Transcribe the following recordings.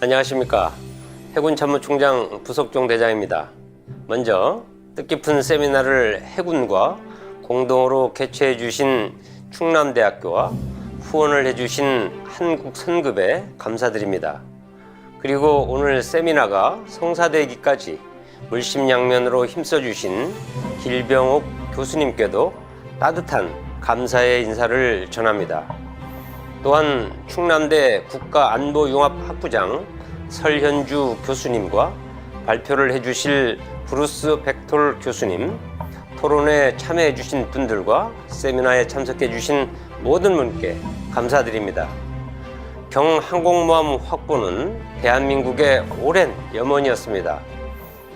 안녕하십니까. 해군참모총장 부석종 대장입니다. 먼저 뜻깊은 세미나를 해군과 공동으로 개최해 주신 충남대학교와 후원을 해주신 한국선급에 감사드립니다. 그리고 오늘 세미나가 성사되기까지 물심양면으로 힘써주신 길병옥 교수님께도 따뜻한 감사의 인사를 전합니다. 또한 충남대 국가안보융합학부장 설현주 교수님과 발표를 해주실 브루스 벡톨 교수님, 토론에 참여해 주신 분들과 세미나에 참석해 주신 모든 분께 감사드립니다. 경항공모함 확보는 대한민국의 오랜 염원이었습니다.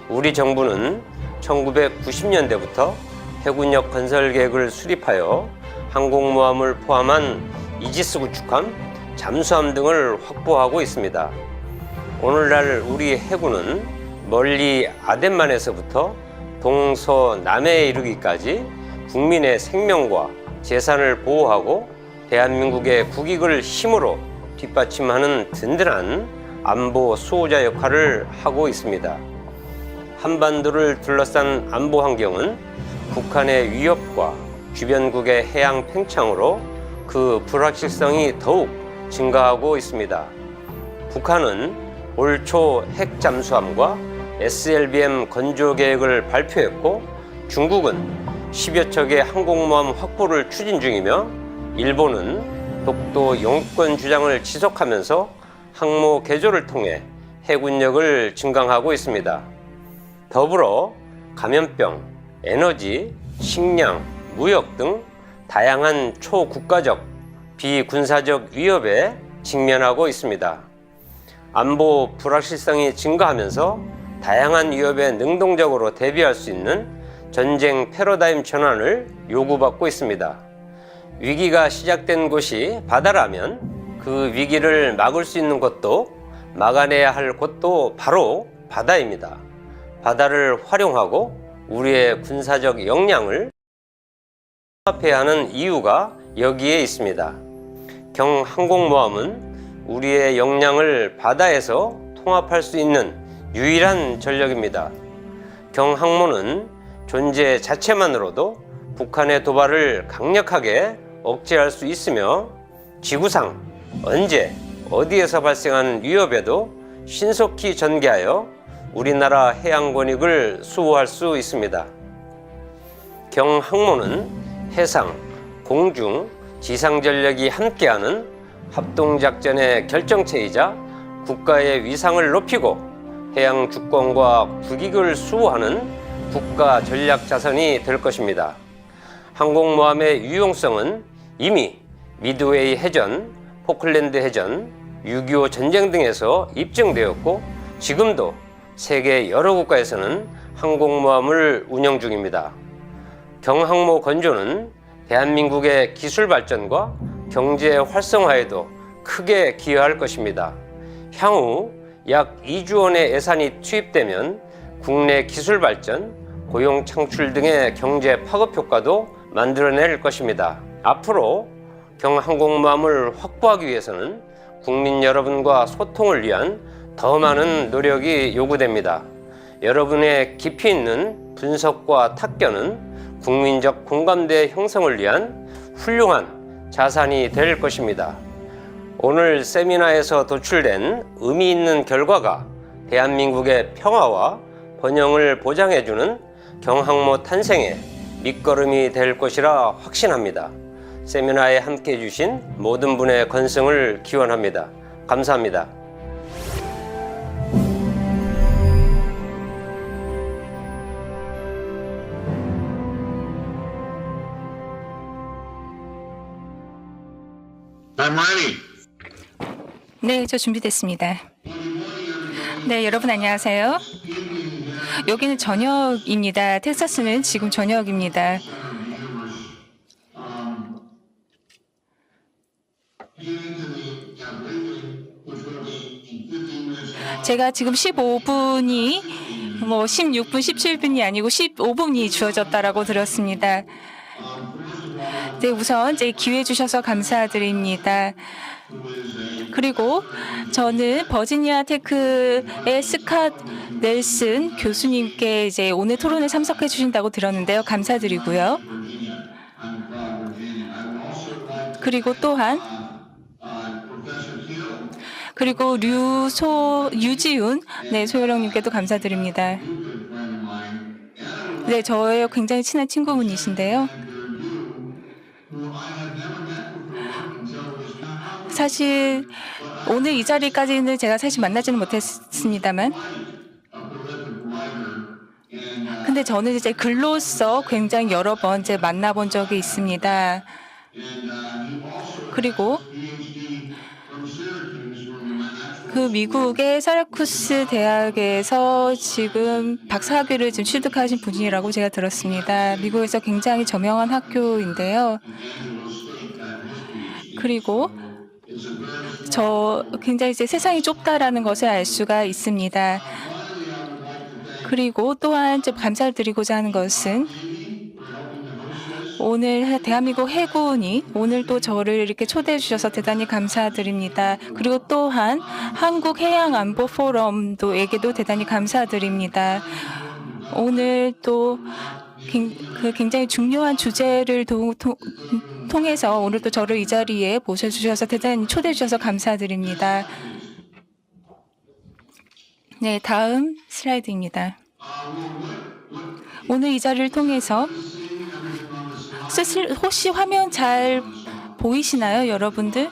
우리 정부는 1990년대부터 해군역 건설 계획을 수립하여 항공모함을 포함한 이지스 구축함, 잠수함 등을 확보하고 있습니다. 오늘날 우리 해군은 멀리 아덴만에서부터 동서남해에 이르기까지 국민의 생명과 재산을 보호하고 대한민국의 국익을 힘으로 뒷받침하는 든든한 안보 수호자 역할을 하고 있습니다. 한반도를 둘러싼 안보 환경은 북한의 위협과 주변국의 해양 팽창으로 그 불확실성이 더욱 증가하고 있습니다. 북한은 올 초 핵 잠수함과 SLBM 건조 계획을 발표했고, 중국은 10여 척의 항공모함 확보를 추진 중이며, 일본은 독도 영유권 주장을 지속하면서 항모 개조를 통해 해군력을 증강하고 있습니다. 더불어 감염병, 에너지, 식량, 무역 등 다양한 초국가적, 비군사적 위협에 직면하고 있습니다. 안보 불확실성이 증가하면서 다양한 위협에 능동적으로 대비할 수 있는 전쟁 패러다임 전환을 요구받고 있습니다. 위기가 시작된 곳이 바다라면 그 위기를 막을 수 있는 곳도 막아내야 할 곳도 바로 바다입니다. 바다를 활용하고 우리의 군사적 역량을 통합해야 하는 이유가 여기에 있습니다. 경항공모함은 우리의 역량을 바다에서 통합할 수 있는 유일한 전력입니다. 경항모는 존재 자체만으로도 북한의 도발을 강력하게 억제할 수 있으며, 지구상 언제 어디에서 발생하는 위협에도 신속히 전개하여 우리나라 해양 권익을 수호할 수 있습니다. 경항모는 해상, 공중, 지상 전력이 함께하는 합동작전의 결정체이자 국가의 위상을 높이고 해양 주권과 국익을 수호하는 국가 전략 자산이 될 것입니다. 항공모함의 유용성은 이미 미드웨이 해전, 포클랜드 해전, 6.25 전쟁 등에서 입증되었고, 지금도 세계 여러 국가에서는 항공모함을 운영 중입니다. 경항모 건조는 대한민국의 기술 발전과 경제 활성화에도 크게 기여할 것입니다. 향후 약 2조 원의 예산이 투입되면 국내 기술 발전, 고용 창출 등의 경제 파급 효과도 만들어낼 것입니다. 앞으로 경항공모함을 확보하기 위해서는 국민 여러분과 소통을 위한 더 많은 노력이 요구됩니다. 여러분의 깊이 있는 분석과 탁견은 국민적 공감대 형성을 위한 훌륭한 자산이 될 것입니다. 오늘 세미나에서 도출된 의미 있는 결과가 대한민국의 평화와 번영을 보장해주는 경항모 탄생의 밑거름이 될 것이라 확신합니다. 세미나에 함께해 주신 모든 분의 건승을 기원합니다. 감사합니다. I'm ready. 네, 저 준비됐습니다. 네, 여러분 안녕하세요. 여기는 저녁입니다. 텍사스는 지금 저녁입니다. 제가 지금 15분이 16분, 17분이 아니고 15분이 주어졌다라고 들었습니다. 네, 우선 기회 주셔서 감사드립니다. 그리고 저는 버지니아 테크의 스캇 넬슨 교수님께 이제 오늘 토론에 참석해 주신다고 들었는데요. 감사드리고요. 그리고 또한 그리고 유지훈 소요령님께도 감사드립니다. 네, 저의 굉장히 친한 친구분이신데요. 사실 오늘 이 자리까지는 제가 사실 만나지는 못했습니다만, 근데 저는 이제 글로써 굉장히 여러 번 이제 만나본 적이 있습니다. 그리고 그 미국의 사라쿠스 대학에서 지금 박사학위를 지금 취득하신 분이라고 제가 들었습니다. 미국에서 굉장히 저명한 학교인데요. 그리고 저 굉장히 이제 세상이 좁다라는 것을 알 수가 있습니다. 그리고 또한 좀 감사드리고자 하는 것은 오늘 대한민국 해군이 오늘 또 저를 이렇게 초대해 주셔서 대단히 감사드립니다. 그리고 또한 한국해양안보포럼에게도 대단히 감사드립니다. 오늘 또 굉장히 중요한 주제를 통해서 오늘 또 저를 이 자리에 모셔주셔서 대단히 초대해 주셔서 감사드립니다. 네, 다음 슬라이드입니다. 오늘 이 자리를 통해서 혹시 화면 잘 보이시나요, 여러분들?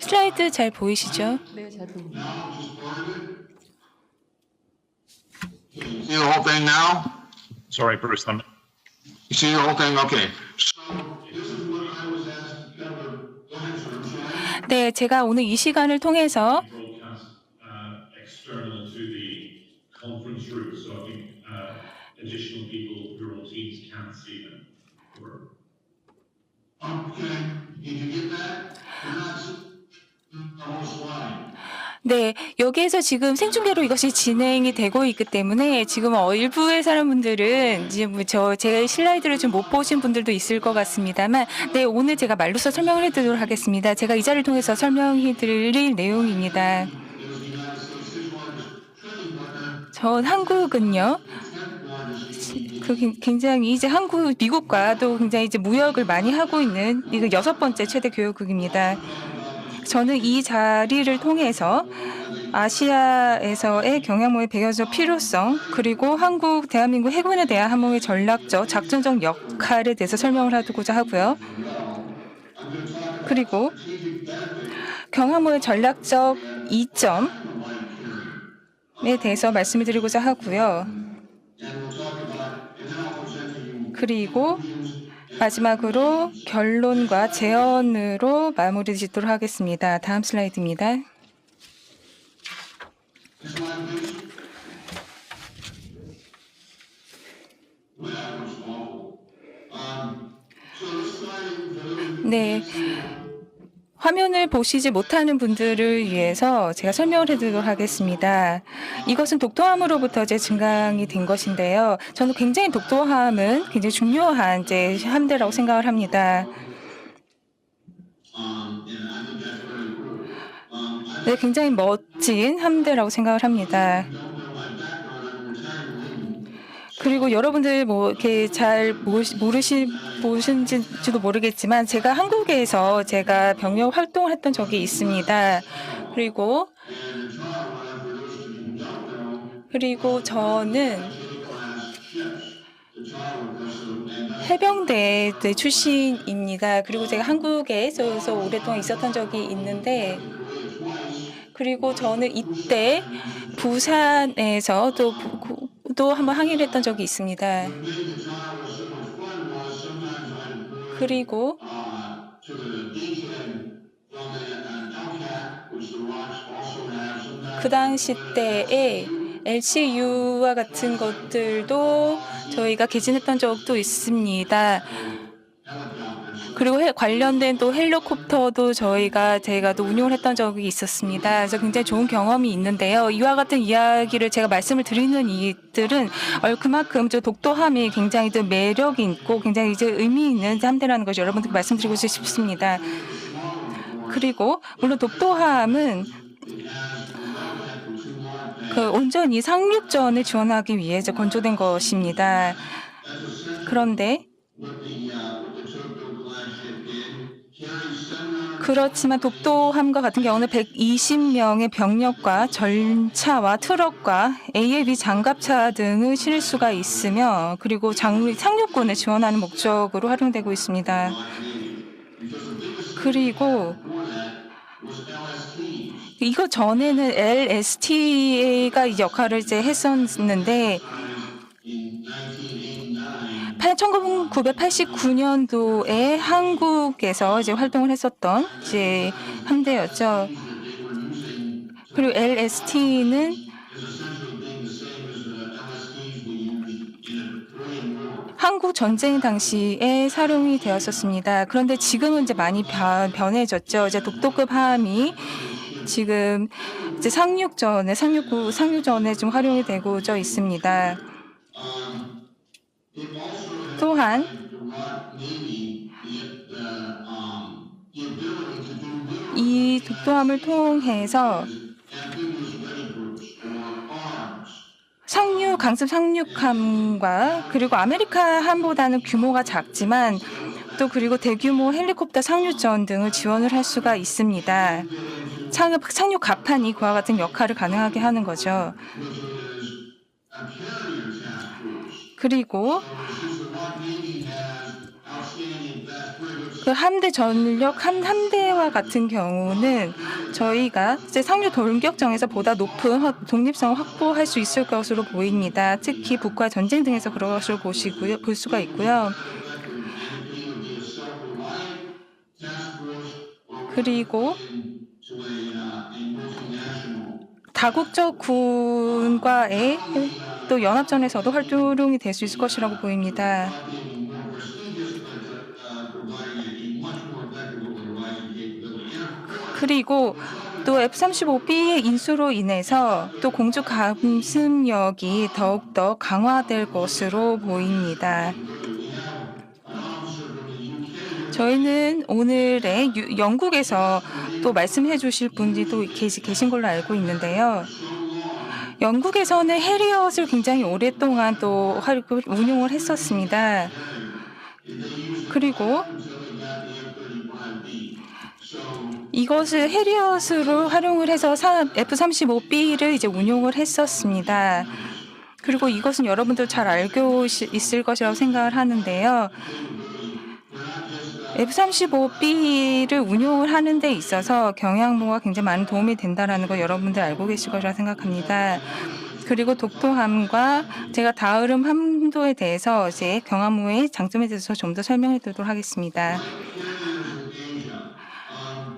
슬라이드 잘 보이시죠? 네, 잘 보입니다. See the whole thing now? Sorry, Bruce. You see the whole thing? Okay. 네, 제가 오늘 이 시간을 통해서 Broadcast external to the conference room, so I think additional people who are on Teams can see them. Okay. Did you get that? You're not seeing the whole slide. 네, 여기에서 지금 생중계로 이것이 진행이 되고 있기 때문에 지금 일부의 사람분들은 지금 제 슬라이드를 좀 못 보신 분들도 있을 것 같습니다만, 네, 오늘 제가 말로써 설명을 해드리도록 하겠습니다. 제가 이 자리를 통해서 설명해드릴 내용입니다. 전 한국은요, 굉장히 이제 미국과도 굉장히 이제 무역을 많이 하고 있는 이거 6번째 최대 교역국입니다. 저는 이 자리를 통해서 아시아에서의 경향모의 배경적 필요성, 그리고 대한민국 해군에 대한 항모의 전략적, 작전적 역할에 대해서 설명을 하고자 하고요. 그리고 경항모의 전략적 이점에 대해서 말씀을 드리고자 하고요. 그리고 마지막으로 결론과 제언으로 마무리 짓도록 하겠습니다. 다음 슬라이드입니다. 네. 화면을 보시지 못하는 분들을 위해서 제가 설명을 해드리도록 하겠습니다. 이것은 독도함으로부터 증강이 된 것인데요. 저는 굉장히 독도함은 굉장히 중요한 함대라고 생각을 합니다. 네, 굉장히 멋진 함대라고 생각을 합니다. 그리고 여러분들 이렇게 잘 모르신지도 모르겠지만 제가 한국에서 제가 병력 활동을 했던 적이 있습니다. 그리고 저는 해병대 출신입니다. 그리고 제가 한국에서 오랫동안 있었던 적이 있는데, 그리고 저는 이때 부산에서 또 한번 항해를 했던 적이 있습니다. 그리고 그 당시 때에 LCU와 같은 것들도 저희가 개진했던 적도 있습니다. 그리고 관련된 또 헬리콥터도 제가 또 운용을 했던 적이 있었습니다. 그래서 굉장히 좋은 경험이 있는데요. 이와 같은 이야기를 제가 말씀을 드리는 이들은 그만큼 저 독도함이 굉장히 좀 매력이 있고 굉장히 이제 의미 있는 함대라는 것을 여러분들께 말씀드리고 싶습니다. 그리고 물론 독도함은 온전히 상륙전을 지원하기 위해 이제 건조된 것입니다. 그런데 그렇지만 독도함과 같은 경우는 120명의 병력과 전차와 트럭과 AAV 장갑차 등을 실을 수가 있으며 그리고 상륙군을 지원하는 목적으로 활용되고 있습니다. 그리고 이거 전에는 LST가 이 역할을 이제 했었는데 1989년도에 한국에서 이제 활동을 했었던 이제 함대였죠. 그리고 LST는 한국 전쟁 당시에 사용이 되었었습니다. 그런데 지금은 이제 많이 변해졌죠. 이제 독도급 함이 지금 이제 상륙전에 좀 활용이 되고져 있습니다. 또한 이 독도함을 통해서 강습 상륙함과 그리고 아메리카 함보다는 규모가 작지만 또 그리고 대규모 헬리콥터 상륙전 등을 지원을 할 수가 있습니다. 상륙 갑판이 그와 같은 역할을 가능하게 하는 거죠. 그리고 그 함대 전력 함대와 같은 경우는 저희가 이제 상륙 돌격정에서 보다 높은 독립성을 확보할 수 있을 것으로 보입니다. 특히 북과 전쟁 등에서 그런 것을 볼 수가 있고요. 그리고 다국적 군과의 또 연합전에서도 활동이 될 수 있을 것이라고 보입니다. 그리고 또 F-35B의 인수로 인해서 또 공중 감습력이 더욱더 강화될 것으로 보입니다. 저희는 오늘의 영국에서 또 말씀해 주실 분이 또 계신 걸로 알고 있는데요. 영국에서는 해리엇을 굉장히 오랫동안 또 운용을 했었습니다. 그리고 이것을 해리엇으로 활용을 해서 F-35B를 이제 운용을 했었습니다. 그리고 이것은 여러분도 잘 알고 있을 것이라고 생각을 하는데요. F-35B를 운용을 하는 데 있어서 경양모가 굉장히 많은 도움이 된다는 거 여러분들 알고 계실 거라 생각합니다. 그리고 독도함과 제가 다음 함도에 대해서 이제 경항모의 장점에 대해서 좀 더 설명해 드리도록 하겠습니다.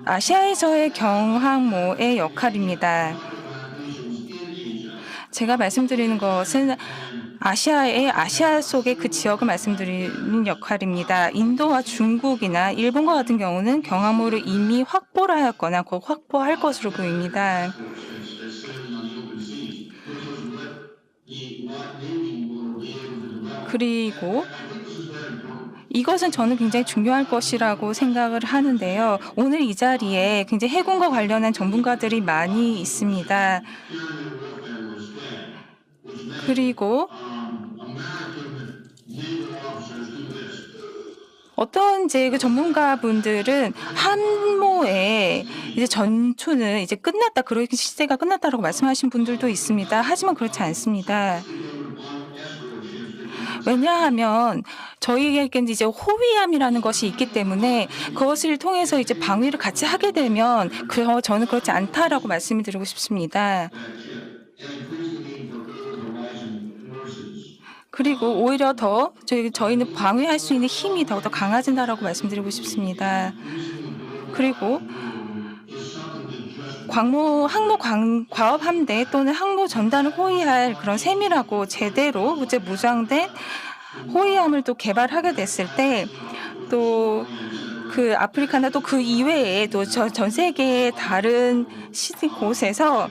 아시아에서의 경항모의 역할입니다. 제가 말씀드리는 것은 아시아 속의 그 지역을 말씀드리는 역할입니다. 인도와 중국이나 일본과 같은 경우는 경항모를 이미 확보를 하였거나 곧 확보할 것으로 보입니다. 그리고 이것은 저는 굉장히 중요할 것이라고 생각을 하는데요. 오늘 이 자리에 굉장히 해군과 관련한 전문가들이 많이 있습니다. 그리고 어떤 이제 그 전문가분들은 함모의 이제 전투는 이제 끝났다, 그런 시대가 끝났다라고 말씀하신 분들도 있습니다. 하지만 그렇지 않습니다. 왜냐하면 저희에게는 이제 호위함이라는 것이 있기 때문에 그것을 통해서 이제 방위를 같이 하게 되면 저는 그렇지 않다라고 말씀을 드리고 싶습니다. 그리고 오히려 더 저희는 방위할 수 있는 힘이 더욱더 강해진다라고 말씀드리고 싶습니다. 그리고 항모 과업 함대 또는 항모 전단을 호위할 그런 세밀하고 제대로 이제 무장된 호위함을 또 개발하게 됐을 때 또 그 아프리카나 또 그 이외에도 전 세계의 다른 곳에서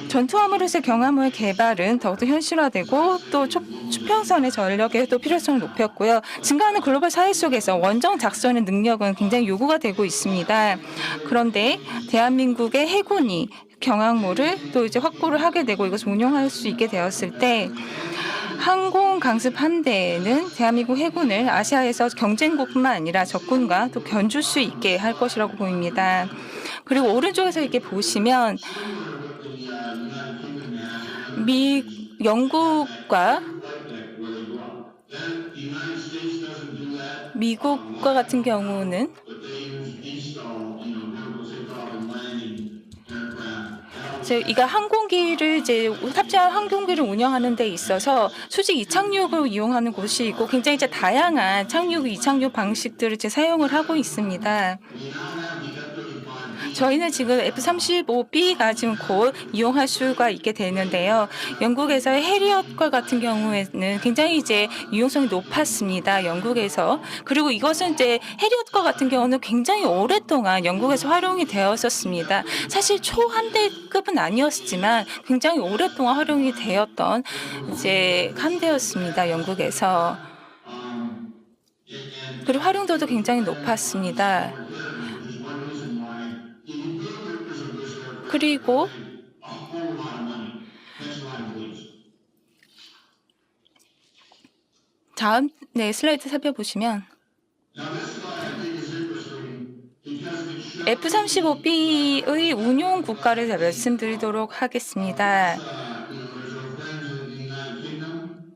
전투함으로서의 경함의 개발은 더욱더 현실화되고 또 수평선의 전력의 또 필요성을 높였고요. 증가하는 글로벌 사회 속에서 원정 작전의 능력은 굉장히 요구가 되고 있습니다. 그런데 대한민국의 해군이 경항모를 또 이제 확보를 하게 되고 이것을 운용할 수 있게 되었을 때 항공 강습 함대는 대한민국 해군을 아시아에서 경쟁국뿐만 아니라 적군과 또 견줄 수 있게 할 것이라고 보입니다. 그리고 오른쪽에서 이렇게 보시면 영국과 미국과 같은 경우는 이가 항공기를 이제 탑재한 항공기를 운영하는 데 있어서 수직 이착륙을 이용하는 곳이 있고 굉장히 이제 다양한 착륙, 이착륙 방식들을 이제 사용을 하고 있습니다. 저희는 지금 F-35B가 지금 곧 이용할 수가 있게 되는데요. 영국에서의 해리엇과 같은 경우에는 굉장히 이제 유용성이 높았습니다. 영국에서. 그리고 이것은 이제 해리엇과 같은 경우는 굉장히 오랫동안 영국에서 활용이 되었었습니다. 사실 초함대급은 아니었지만 굉장히 오랫동안 활용이 되었던 이제 함대였습니다. 영국에서. 그리고 활용도도 굉장히 높았습니다. 그리고 다음 슬라이드 살펴보시면 F-35B의 운용 국가를 말씀드리도록 하겠습니다.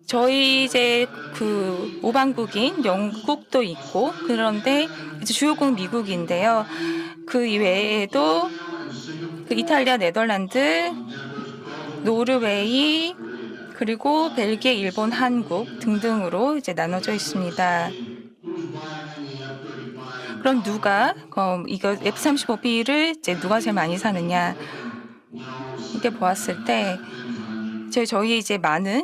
저희 이제 그 오방국인 영국도 있고 그런데 이제 주요국 미국인데요. 그 이외에도 그 이탈리아, 네덜란드, 노르웨이, 그리고 벨기에, 일본, 한국 등등으로 이제 나눠져 있습니다. 그럼 누가 이거 F-35B를 이제 누가 제일 많이 사느냐 이렇게 보았을 때 저희 이제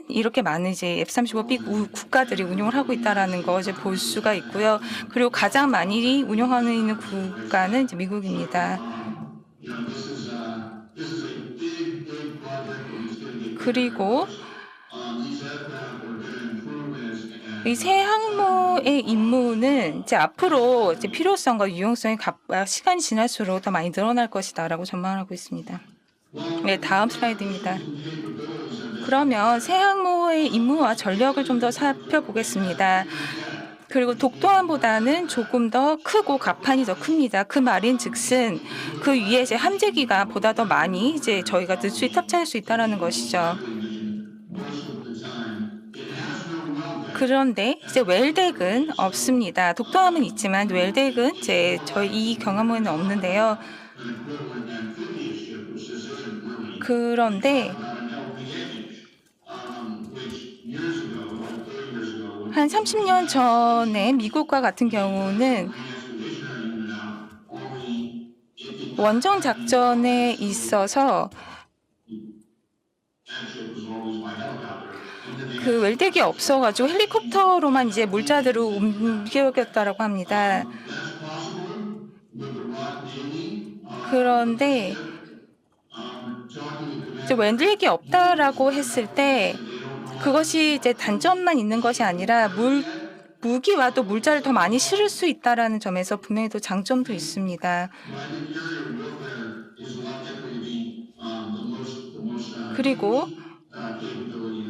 이렇게 많은 이제 F-35B 국가들이 운용을 하고 있다라는 거 이제 볼 수가 있고요. 그리고 가장 많이 운용하고 있는 국가는 이제 미국입니다. 그리고 이 새 항모의 임무는 이제 앞으로 이제 필요성과 유용성이 시간이 지날수록 더 많이 늘어날 것이다라고 전망하고 있습니다. 네, 다음 슬라이드입니다. 그러면 새 항모의 임무와 전력을 좀 더 살펴보겠습니다. 그리고 독도함보다는 조금 더 크고 갑판이 더 큽니다. 그 말인즉슨 그 위에 이제 함재기가 보다 더 많이 이제 저희가 탑재할 수 있다라는 것이죠. 그런데 이제 웰덱은 없습니다. 독도함은 있지만 웰덱은 이제 저희 이 경항모에는 없는데요. 그런데 한 30년 전에 미국과 같은 경우는 원정 작전에 있어서 그 웰덱이 없어가지고 헬리콥터로만 이제 물자들을 옮겨갔다라고 합니다. 그런데 이제 웰덱이 없다라고 했을 때 그것이 이제 단점만 있는 것이 아니라 무기와 또 물자를 더 많이 실을 수 있다라는 점에서 분명히 또 장점도 있습니다. 그리고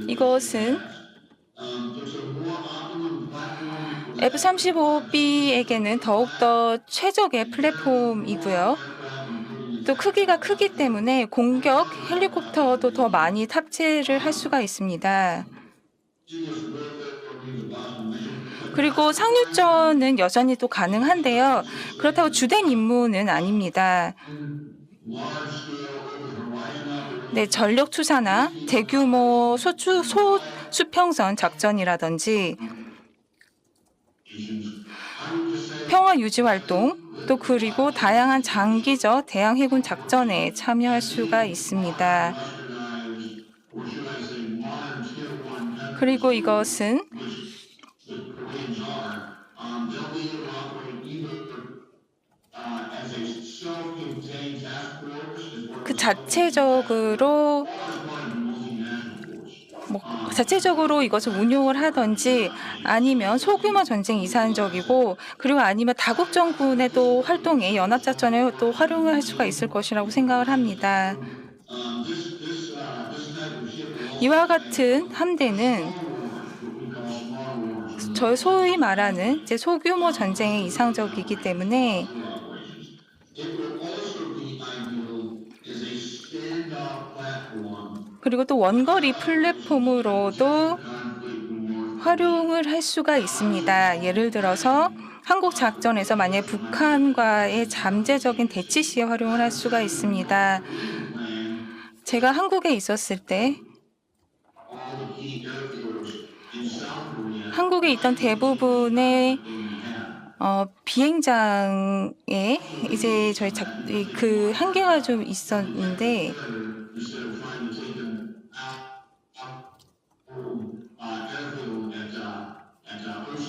이것은 F-35B에게는 더욱더 최적의 플랫폼이고요. 또 크기가 크기 때문에 공격 헬리콥터도 더 많이 탑재를 할 수가 있습니다. 그리고 상륙전은 여전히 또 가능한데요. 그렇다고 주된 임무는 아닙니다. 네, 전력 투사나 대규모 수평선 작전이라든지 평화 유지 활동, 또 그리고 다양한 장기적 대양 해군 작전에 참여할 수가 있습니다. 그리고 이것은 그 자체적으로 자체적으로 이것을 운용을 하든지 아니면 소규모 전쟁 이산적이고 그리고 아니면 다국정군의 또 활동에 연합작전에 또 활용을 할 수가 있을 것이라고 생각을 합니다. 이와 같은 함대는 저희 소위 말하는 이제 소규모 전쟁의 이상적이기 때문에 그리고 또 원거리 플랫폼으로도 활용을 할 수가 있습니다. 예를 들어서 한국 작전에서 만약 북한과의 잠재적인 대치 시에 활용을 할 수가 있습니다. 제가 한국에 있었을 때 한국에 있던 대부분의 비행장에 이제 저희 그 한계가 좀 있었는데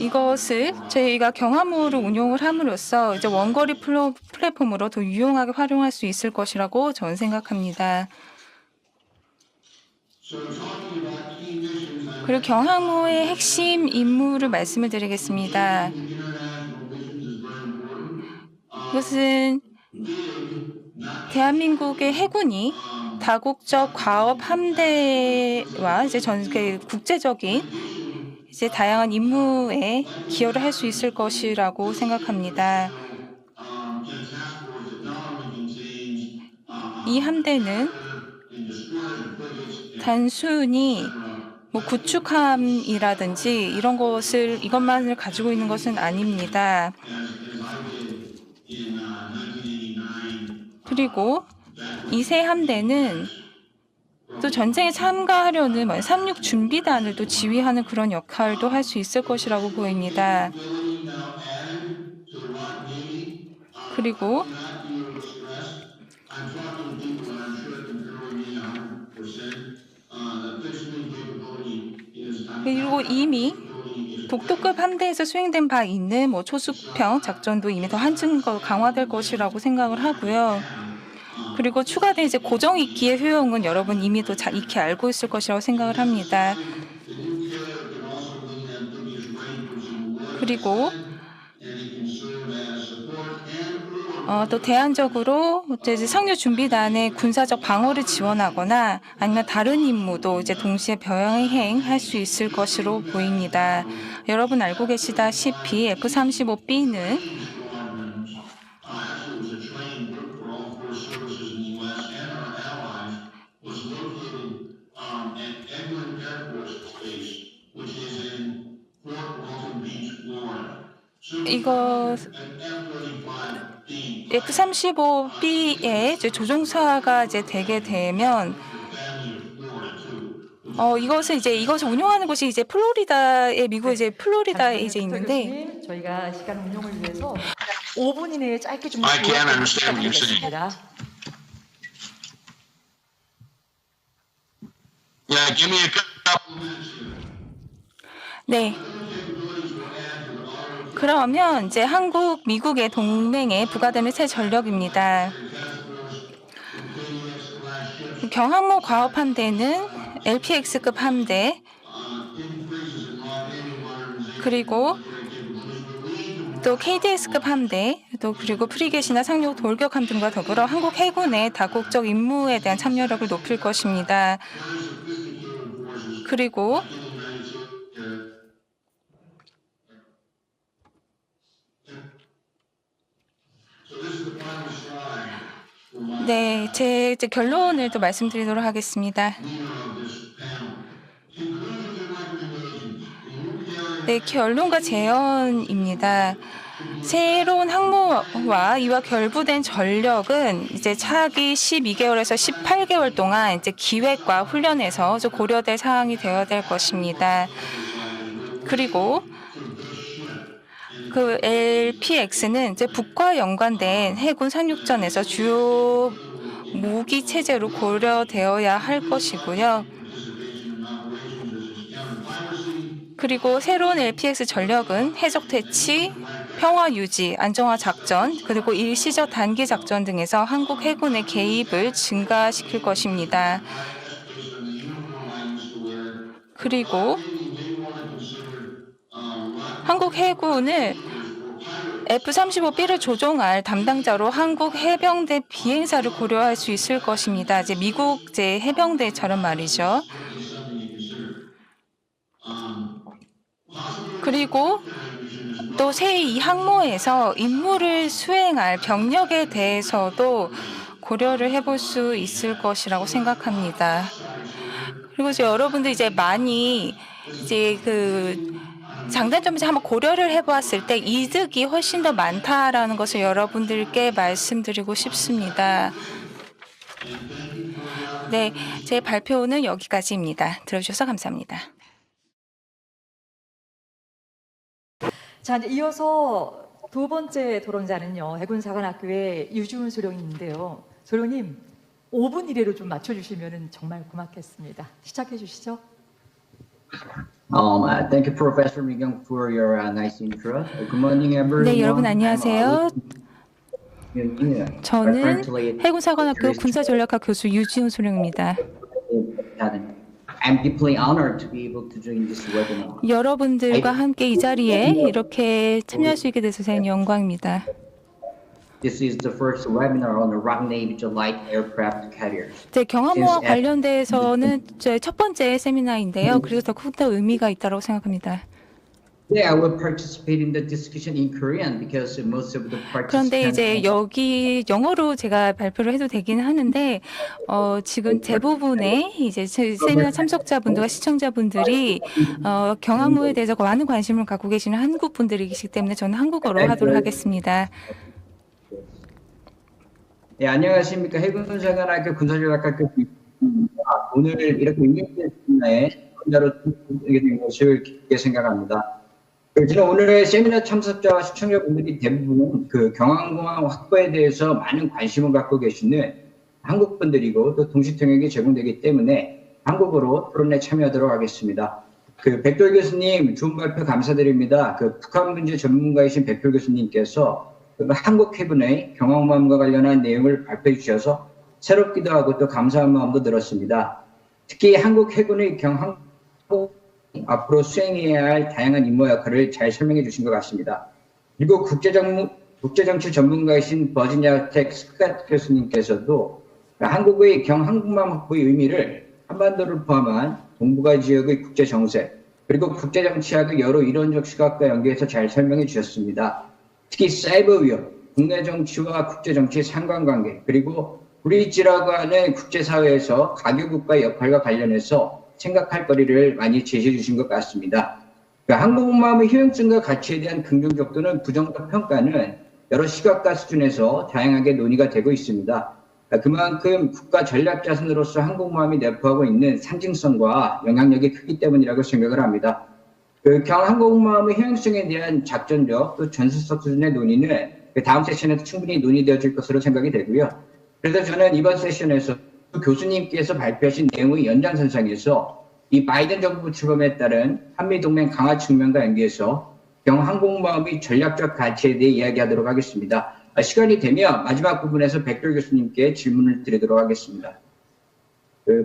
이것을 저희가 경함으로 운용을 함으로써 이제 원거리 플랫폼으로 더 유용하게 활용할 수 있을 것이라고 저는 생각합니다. 그리고 경항모의 핵심 임무를 말씀을 드리겠습니다. 이것은 대한민국의 해군이 다국적 과업 함대와 이제 국제적인 이제 다양한 임무에 기여를 할 수 있을 것이라고 생각합니다. 이 함대는 단순히 구축함이라든지 이것만을 가지고 있는 것은 아닙니다. 그리고 이 세 함대는 또 전쟁에 참가하려는 36 준비단을 또 지휘하는 그런 역할도 할 수 있을 것이라고 보입니다. 그리고 이미 독도급 함대에서 수행된 바 있는 초수평 작전도 이미 더 강화될 것이라고 생각을 하고요. 그리고 추가된 이제 고정 익히의 효용은 여러분 이미도 익히 알고 있을 것이라고 생각을 합니다. 그리고 또 대안적으로 이제 상륙 준비단의 군사적 방어를 지원하거나 아니면 다른 임무도 이제 동시에 병행할 수 있을 것으로 보입니다. 여러분 알고 계시다시피 F-35B는 이거 F-35B의 조종사가 이제 되게 되면 이것을 운용하는 곳이 이제 미국의 이제 플로리다에 이제 있는데 저희가 시간 운용을 위해서 5분 이내에 짧게 좀 I can't understand what you're saying. Yeah, give me a couple minutes. 네. 그러면 이제 미국의 동맹에 부과되는 새 전력입니다. 경항모 과업 함대는 LPX급 함대 그리고 또 KDX급 함대 그리고 프리겟이나 상륙 돌격함 등과 더불어 한국 해군의 다국적 임무에 대한 참여력을 높일 것입니다. 그리고 네, 제 결론을 또 말씀드리도록 하겠습니다. 네, 결론과 재현입니다. 새로운 항모와 이와 결부된 전력은 이제 차기 12개월에서 18개월 동안 이제 기획과 훈련에서 고려될 사항이 되어야 될 것입니다. 그리고 그 LPX는 이제 북과 연관된 해군 상륙전에서 주요 무기 체제로 고려되어야 할 것이고요. 그리고 새로운 LPX 전력은 해적 퇴치, 평화 유지, 안정화 작전, 그리고 일시적 단기 작전 등에서 한국 해군의 개입을 증가시킬 것입니다. 그리고 한국 해군을 F-35B를 조종할 담당자로 한국 해병대 비행사를 고려할 수 있을 것입니다. 이제 미국 해병대처럼 말이죠. 그리고 또 새2 항모에서 임무를 수행할 병력에 대해서도 고려를 해볼 수 있을 것이라고 생각합니다. 그리고 이제 여러분들 이제 많이 이제 장단점에서 한번 고려를 해보았을 때 이득이 훨씬 더 많다라는 것을 여러분들께 말씀드리고 싶습니다. 네, 제 발표는 여기까지입니다. 들어주셔서 감사합니다. 자, 이제 이어서 두 번째 토론자는요, 해군사관학교의 유지훈 소령님인데요. 소령님, 5분 이내로 좀 맞춰주시면 정말 고맙겠습니다. 시작해 주시죠. Thank you, Professor Migang, for your nice intro. Good morning, everyone. 네, 여러분 안녕하세요. I'm 저는 해군사관학교 군사전략학 교수 유지훈 소령입니다. I'm deeply honored to be able to join this webinar. 여러분들과 함께 이 자리에 이렇게 참여할 수 있게 돼서 저는 영광입니다. This is the first webinar on the Rock Navy light aircraft carriers. 네, 경항모와 관련돼서는 저의 첫 번째 세미나인데요. 그래서 더욱더 의미가 있다고 생각합니다. Yeah, I will participate in the discussion in Korean because most of the 그런데 participants. 이제 여기 영어로 제가 발표를 해도 되긴 하는데 지금 대부분의 이제 세미나 참석자분들과 시청자분들이 경항모에 대해서 많은 관심을 갖고 계시는 한국 분들이시기 때문에 저는 한국어로 하도록 하겠습니다. 네, 안녕하십니까. 해군사관학교 군사전략학교 오늘 이렇게 의미있는 세미나에 혼자로 참석하게 된 것을 기쁘게 생각합니다. 저는 오늘 세미나 참석자와 시청자분들이 대부분 경항공항 확보에 대해서 많은 관심을 갖고 계시는 한국 분들이고 또 동시통역이 제공되기 때문에 한국어로 토론에 참여하도록 하겠습니다. 백돌 교수님 좋은 발표 감사드립니다. 북한 문제 전문가이신 백돌 교수님께서 한국 해군의 경항모함과 관련한 내용을 발표해 주셔서 새롭기도 하고 또 감사한 마음도 들었습니다. 특히 한국 해군의 경항모 앞으로 수행해야 할 다양한 임무 역할을 잘 설명해 주신 것 같습니다. 그리고 국제정치 전문가이신 버지니아 텍 스캇 교수님께서도 한국의 경항공모함 확보의 의미를 한반도를 포함한 동북아 지역의 국제정세 그리고 국제정치학의 여러 이론적 시각과 연계해서 잘 설명해 주셨습니다. 특히 사이버 위협, 국내 정치와 국제정치의 상관관계 그리고 브리지라고 하는 국제사회에서 가교국가의 역할과 관련해서 생각할 거리를 많이 제시해 주신 것 같습니다. 항공모함의 효용성과 가치에 대한 긍정적 또는 부정적 평가는 여러 시각과 수준에서 다양하게 논의가 되고 있습니다. 그만큼 국가 전략 자산으로서 항공모함이 내포하고 있는 상징성과 영향력이 크기 때문이라고 생각을 합니다. 항공모함의 효용성에 대한 작전적 또 전술적 수준의 논의는 다음 세션에서 충분히 논의되어질 것으로 생각이 되고요. 그래서 저는 이번 세션에서 교수님께서 발표하신 내용의 연장선상에서 이 바이든 정부 출범에 따른 한미동맹 강화 측면과 연계해서 경항공모함의 전략적 가치에 대해 이야기하도록 하겠습니다. 시간이 되면 마지막 부분에서 백돌 교수님께 질문을 드리도록 하겠습니다.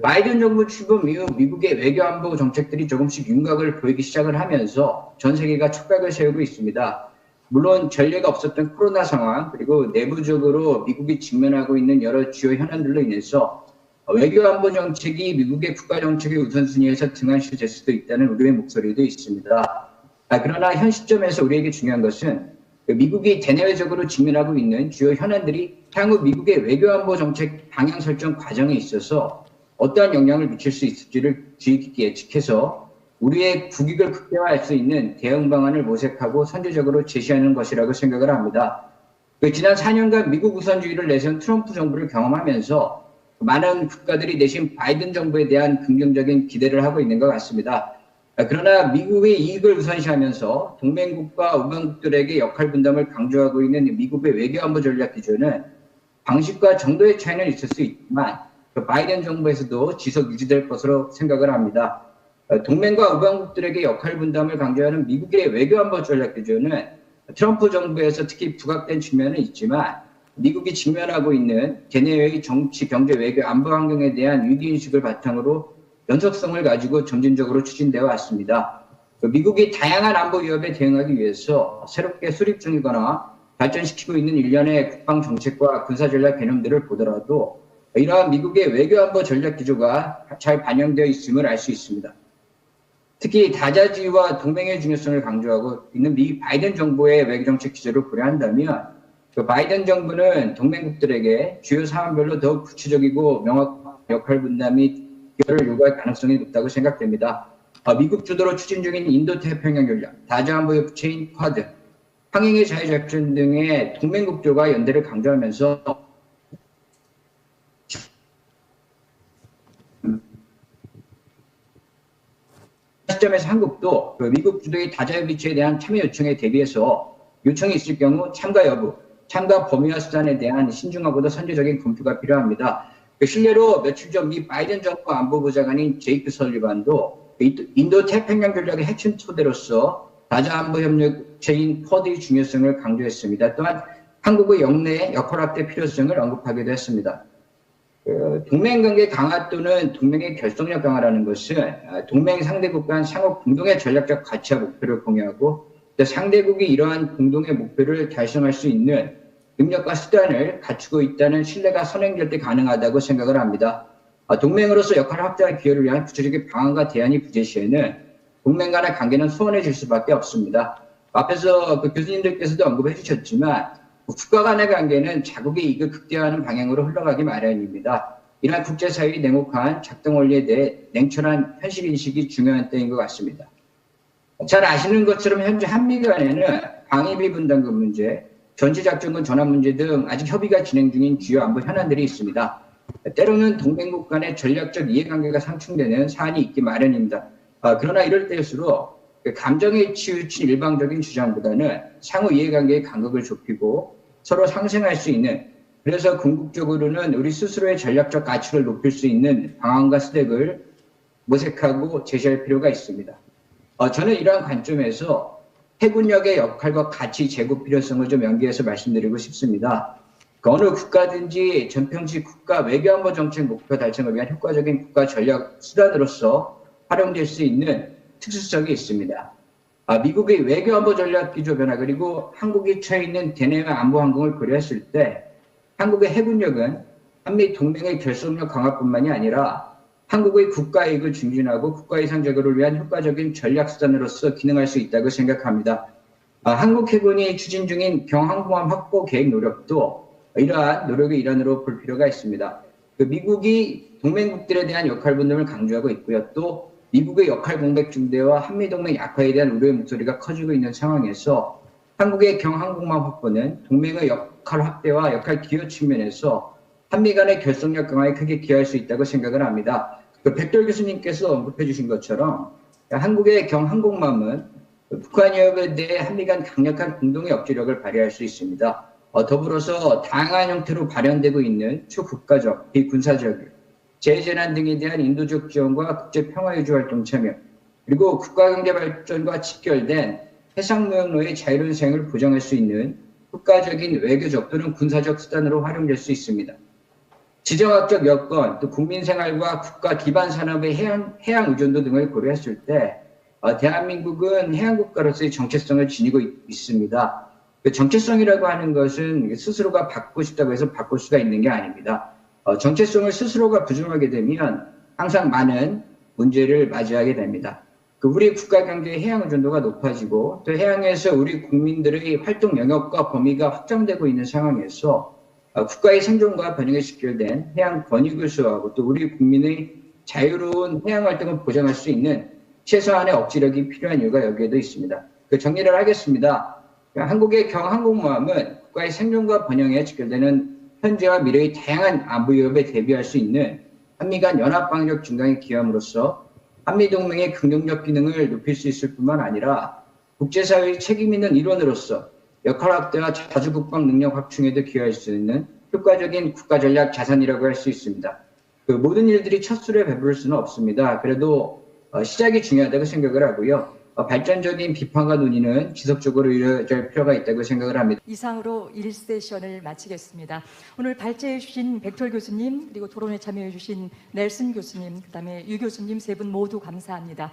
바이든 정부 출범 이후 미국의 외교안보 정책들이 조금씩 윤곽을 보이기 시작을 하면서 전 세계가 촉각을 세우고 있습니다. 물론 전례가 없었던 코로나 상황 그리고 내부적으로 미국이 직면하고 있는 여러 주요 현안들로 인해서 외교안보 정책이 미국의 국가 정책의 우선순위에서 등한시될 수도 있다는 우려의 목소리도 있습니다. 그러나 현 시점에서 우리에게 중요한 것은 미국이 대내외적으로 직면하고 있는 주요 현안들이 향후 미국의 외교안보 정책 방향 설정 과정에 있어서 어떠한 영향을 미칠 수 있을지를 주의 깊게 예측해서 우리의 국익을 극대화할 수 있는 대응 방안을 모색하고 선제적으로 제시하는 것이라고 생각을 합니다. 지난 4년간 미국 우선주의를 내세운 트럼프 정부를 경험하면서 많은 국가들이 내신 바이든 정부에 대한 긍정적인 기대를 하고 있는 것 같습니다. 그러나 미국의 이익을 우선시하면서 동맹국과 우방국들에게 역할 분담을 강조하고 있는 미국의 외교안보 전략 기조는 방식과 정도의 차이는 있을 수 있지만 바이든 정부에서도 지속 유지될 것으로 생각을 합니다. 동맹과 우방국들에게 역할 분담을 강조하는 미국의 외교안보 전략 기조는 트럼프 정부에서 특히 부각된 측면은 있지만 미국이 직면하고 있는 대내외의 정치, 경제, 외교, 안보 환경에 대한 위기인식을 바탕으로 연속성을 가지고 점진적으로 추진되어 왔습니다. 미국이 다양한 안보 위협에 대응하기 위해서 새롭게 수립 중이거나 발전시키고 있는 일련의 국방 정책과 군사 전략 개념들을 보더라도 이러한 미국의 외교 안보 전략 기조가 잘 반영되어 있음을 알 수 있습니다. 특히 다자주의와 동맹의 중요성을 강조하고 있는 미 바이든 정부의 외교 정책 기조를 고려한다면 그 바이든 정부는 동맹국들에게 주요 사안별로 더욱 구체적이고 명확한 역할 분담 및 기여를 요구할 가능성이 높다고 생각됩니다. 미국 주도로 추진 중인 인도태평양 전략, 다자안보 협체인 쿼드, 항행의 자유작전 등의 동맹국들과 연대를 강조하면서 시점에서 한국도 그 미국 주도의 다자협의체에 대한 참여 요청에 대비해서 요청이 있을 경우 참가 여부, 참가 범위와 수단에 대한 신중하고도 선제적인 검토가 필요합니다. 실례로 며칠 전 미 바이든 정부 안보부 장관인 제이크 설리반도 인도 태평양 전략의 핵심 토대로서 다자안보 협력체인 쿼드의 중요성을 강조했습니다. 또한 한국의 영내 역할 확대 필요성을 언급하기도 했습니다. 동맹관계 강화 또는 동맹의 결속력 강화라는 것은 동맹 상대국 간 상호 공동의 전략적 가치와 목표를 공유하고 상대국이 이러한 공동의 목표를 달성할 수 있는 능력과 수단을 갖추고 있다는 신뢰가 선행될 때 가능하다고 생각을 합니다. 동맹으로서 역할 확대와 기여를 위한 구체적인 방안과 대안이 부재시에는 동맹 간의 관계는 소원해질 수밖에 없습니다. 앞에서 그 교수님들께서도 언급해 주셨지만 국가 간의 관계는 자국의 이익을 극대화하는 방향으로 흘러가기 마련입니다. 이러한 국제사회의 냉혹한 작동 원리에 대해 냉철한 현실인식이 중요한 때인 것 같습니다. 잘 아시는 것처럼 현재 한미 간에는 방위비 분담금 문제, 전시작전군 전환 문제 등 아직 협의가 진행 중인 주요 안보 현안들이 있습니다. 때로는 동맹국 간의 전략적 이해관계가 상충되는 사안이 있기 마련입니다. 그러나 이럴 때일수록 감정에 치우친 일방적인 주장보다는 상호 이해관계의 간극을 좁히고 서로 상생할 수 있는, 그래서 궁극적으로는 우리 스스로의 전략적 가치를 높일 수 있는 방안과 스택을 모색하고 제시할 필요가 있습니다. 저는 이러한 관점에서 해군력의 역할과 가치 제고 필요성을 좀 연계해서 말씀드리고 싶습니다. 어느 국가든지 전평시 국가 외교안보 정책 목표 달성을 위한 효과적인 국가 전략 수단으로서 활용될 수 있는 특수성이 있습니다. 미국의 외교안보 전략 기조 변화 그리고 한국이 처해 있는 대내외 안보 환경을 고려했을 때 한국의 해군력은 한미 동맹의 결속력 강화뿐만이 아니라 한국의 국가 이익을 증진하고 국가 이상 제고를 위한 효과적인 전략 수단으로서 기능할 수 있다고 생각합니다. 한국 해군이 추진 중인 경항공함 확보 계획 노력도 이러한 노력의 일환으로 볼 필요가 있습니다. 미국이 동맹국들에 대한 역할 분담을 강조하고 있고요. 또 미국의 역할 공백 중대와 한미동맹 약화에 대한 우려의 목소리가 커지고 있는 상황에서 한국의 경항공함 확보는 동맹의 역할 확대와 역할 기여 측면에서 한미 간의 결속력 강화에 크게 기여할 수 있다고 생각을 합니다. 백돌 교수님께서 언급해 주신 것처럼 한국의 경항공함은 북한 위협에 대해 한미 간 강력한 공동의 억제력을 발휘할 수 있습니다. 더불어서 다양한 형태로 발현되고 있는 초국가적, 비군사적, 재해재난 등에 대한 인도적 지원과 국제평화유지 활동 참여, 그리고 국가경제 발전과 직결된 해상무역로의 자유로운 수행을 보장할 수 있는 국가적인 외교적 또는 군사적 수단으로 활용될 수 있습니다. 지정학적 여건, 또 국민생활과 국가 기반 산업의 해양 의존도 등을 고려했을 때 대한민국은 해양국가로서의 정체성을 지니고 있습니다. 그 정체성이라고 하는 것은 스스로가 바꾸고 싶다고 해서 바꿀 수가 있는 게 아닙니다. 정체성을 스스로가 부정하게 되면 항상 많은 문제를 맞이하게 됩니다. 우리 국가 경제의 해양 의존도가 높아지고 또 해양에서 우리 국민들의 활동 영역과 범위가 확장되고 있는 상황에서 국가의 생존과 번영에 직결된 해양 권익을 수호하고 또 우리 국민의 자유로운 해양 활동을 보장할 수 있는 최소한의 억지력이 필요한 이유가 여기에도 있습니다. 정리를 하겠습니다. 한국의 경항공모함은 국가의 생존과 번영에 직결되는 현재와 미래의 다양한 안보 위협에 대비할 수 있는 한미 간 연합 방역 증강에 기여함으로써 한미 동맹의 긍정적 기능을 높일 수 있을 뿐만 아니라 국제사회의 책임 있는 일원으로서 역할 확대와 자주 국방 능력 확충에도 기여할 수 있는 효과적인 국가 전략 자산이라고 할 수 있습니다. 모든 일들이 첫 술에 배부를 수는 없습니다. 그래도 시작이 중요하다고 생각을 하고요. 발전적인 비판과 논의는 지속적으로 이루어질 필요가 있다고 생각을 합니다. 이상으로 1세션을 마치겠습니다. 오늘 발제해 주신 백톨 교수님, 그리고 토론에 참여해 주신 넬슨 교수님, 그다음에 유 교수님 세 분 모두 감사합니다.